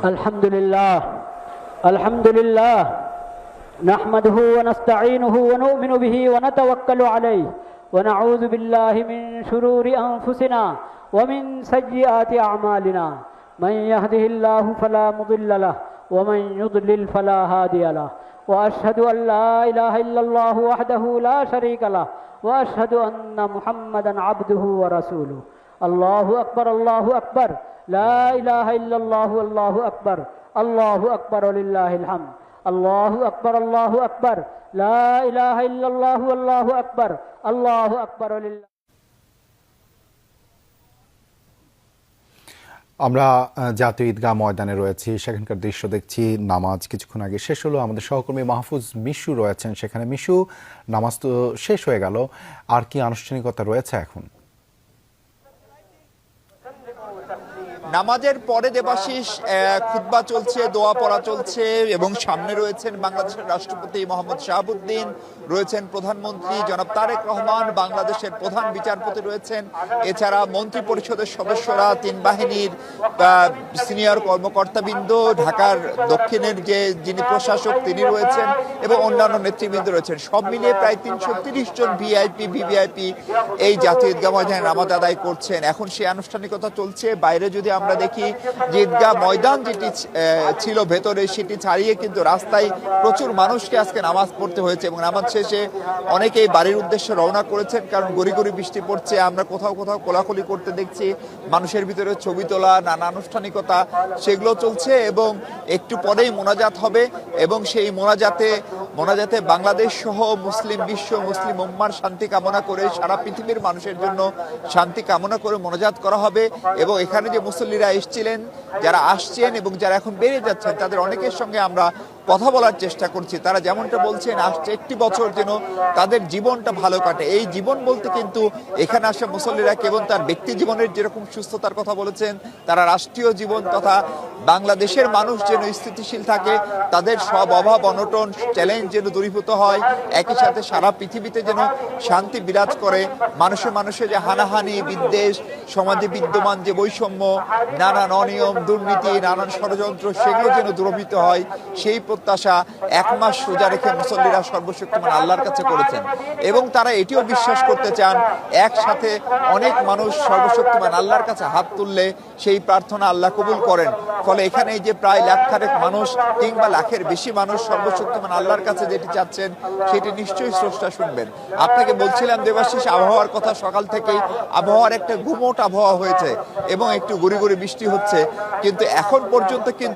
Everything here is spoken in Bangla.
الحمد لله نحمده ونستعينه ونؤمن به ونتوكل عليه ونعوذ بالله من شرور أنفسنا ومن سيئات أعمالنا من يهده الله فلا مضل له ومن يضلل فلا هادي له وأشهد أن لا إله إلا الله وحده لا شريك له وأشهد أن محمدا عبده ورسوله الله أكبر الله أكبر لا إله إلا الله والله أكبر الله أكبر ولله الحمد الله أكبر الله أكبر لا إله إلا الله والله أكبر الله أكبر ولله। আমরা জাতীয় ঈদগাহ ময়দানে রয়েছি, সেখানকার দৃশ্য দেখছি। নামাজ কিছুক্ষণ আগে শেষ হলো। আমাদের সহকর্মী মাহফুজ মিশু রয়েছেন সেখানে। মিশু, নামাজ তো শেষ হয়ে গেল, আর কি আনুষ্ঠানিকতা রয়েছে এখন? নামাজের পরে দেবাশিস খুতবা চলছে, দোয়া পড়া চলছে এবং সামনে রয়েছেন বাংলাদেশের রাষ্ট্রপতি মোহাম্মদ শাহাবুদ্দিন, রয়েছেন প্রধানমন্ত্রী জনাব তারেক রহমান, বাংলাদেশের প্রধান বিচারপতি রয়েছেন, এছাড়া মন্ত্রী পরিষদের সদস্যরা, তিন বাহিনীর সিনিয়র কর্মকর্তাবৃন্দ, ঢাকার দক্ষিণের যিনি প্রশাসক তিনি রয়েছেন এবং অন্যান্য নেতৃবৃন্দ রয়েছেন। সব মিলিয়ে প্রায় 330 জন ভিআইপি ভিভিআইপি এই জাতীয় ঈদগাহ ময়দানে নামাজ আদায় করছেন। এখন সেই আনুষ্ঠানিকতা চলছে। বাইরে যদি আমরা দেখি যে ঈদগাহ ময়দান যেটি ছিল ভেতরে, সেটি ছাড়িয়ে কিন্তু রাস্তায় প্রচুর মানুষকে আজকে নামাজ পড়তে হয়েছে এবং নামাজ শেষে অনেকেই বাড়ির উদ্দেশ্যে রওনা করেছেন, কারণ গড়ি গড়ি বৃষ্টি পড়ছে। আমরা কোথাও কোথাও কোলাকুলি করতে দেখছি, মানুষের ভিতরে ছবি তোলা, নানা আনুষ্ঠানিকতা সেগুলো চলছে এবং একটু পরেই মোনাজাত হবে এবং সেই মোনাজাতে বাংলাদেশ সহ মুসলিম বিশ্ব, মুসলিম উম্মার শান্তি কামনা করে, সারা পৃথিবীর মানুষের জন্য শান্তি কামনা করে মোনাজাত করা হবে। এবং এখানে যে মুসল্লিরা এসেছিলেন, যারা আসছেন এবং যারা এখন বেরিয়ে যাচ্ছেন, তাদের অনেকের সঙ্গে আমরা কথা বলার চেষ্টা করছি। তারা যেমনটা বলছেন, আসছে একটি বছর যেন তাদের জীবনটা ভালো কাটে। এই জীবন বলতে কিন্তু এখানে আসা মুসল্লিরা কেবল তার ব্যক্তি জীবনের যেরকম সুস্থতার কথা বলেছেন, তারা রাষ্ট্রীয় জীবন তথা বাংলাদেশের মানুষ যেন স্থিতিশীল থাকে, তাদের সব অভাব অনটন চ্যালেঞ্জ যেন দূরীভূত হয়, একই সাথে সারা পৃথিবীতে যেন শান্তি বিরাজ করে, মানুষে যে হানাহানি, বিদ্বেষ, সমাজে বিদ্যমান যে বৈষম্য, নানান অনিয়ম, দুর্নীতি, নানান ষড়যন্ত্র, সেগুলো যেন দূরীভূত হয়, সেই প্রত্যাশা এক মাস সোজা রেখে মুসল্লিরা সর্বশক্তিমান আল্লাহর কাছে করেছেন। এবং তারা এটিও বিশ্বাস করতে চান, একসাথে অনেক মানুষ সর্বশক্তিমান আল্লাহর কাছে হাত তুললে সেই প্রার্থনা আল্লাহ কবুল করেন। ফলে এখানে যে প্রায় লাখখানেক মানুষ কিংবা লাখের বেশি মানুষ সর্বশক্তিমান আল্লাহর কাছে যেটি চাচ্ছেন, সেটি নিশ্চয়ই স্রষ্টা শুনবেন। আপনাকে বলছিলাম দেবাশিস, আবহাওয়ার কথা, সকাল থেকেই আবহাওয়ার একটা গুমোট আবহাওয়া হয়েছে এবং একটু গুড়ি গুড়ি বৃষ্টি হচ্ছে, কিন্তু এখন পর্যন্ত কিন্তু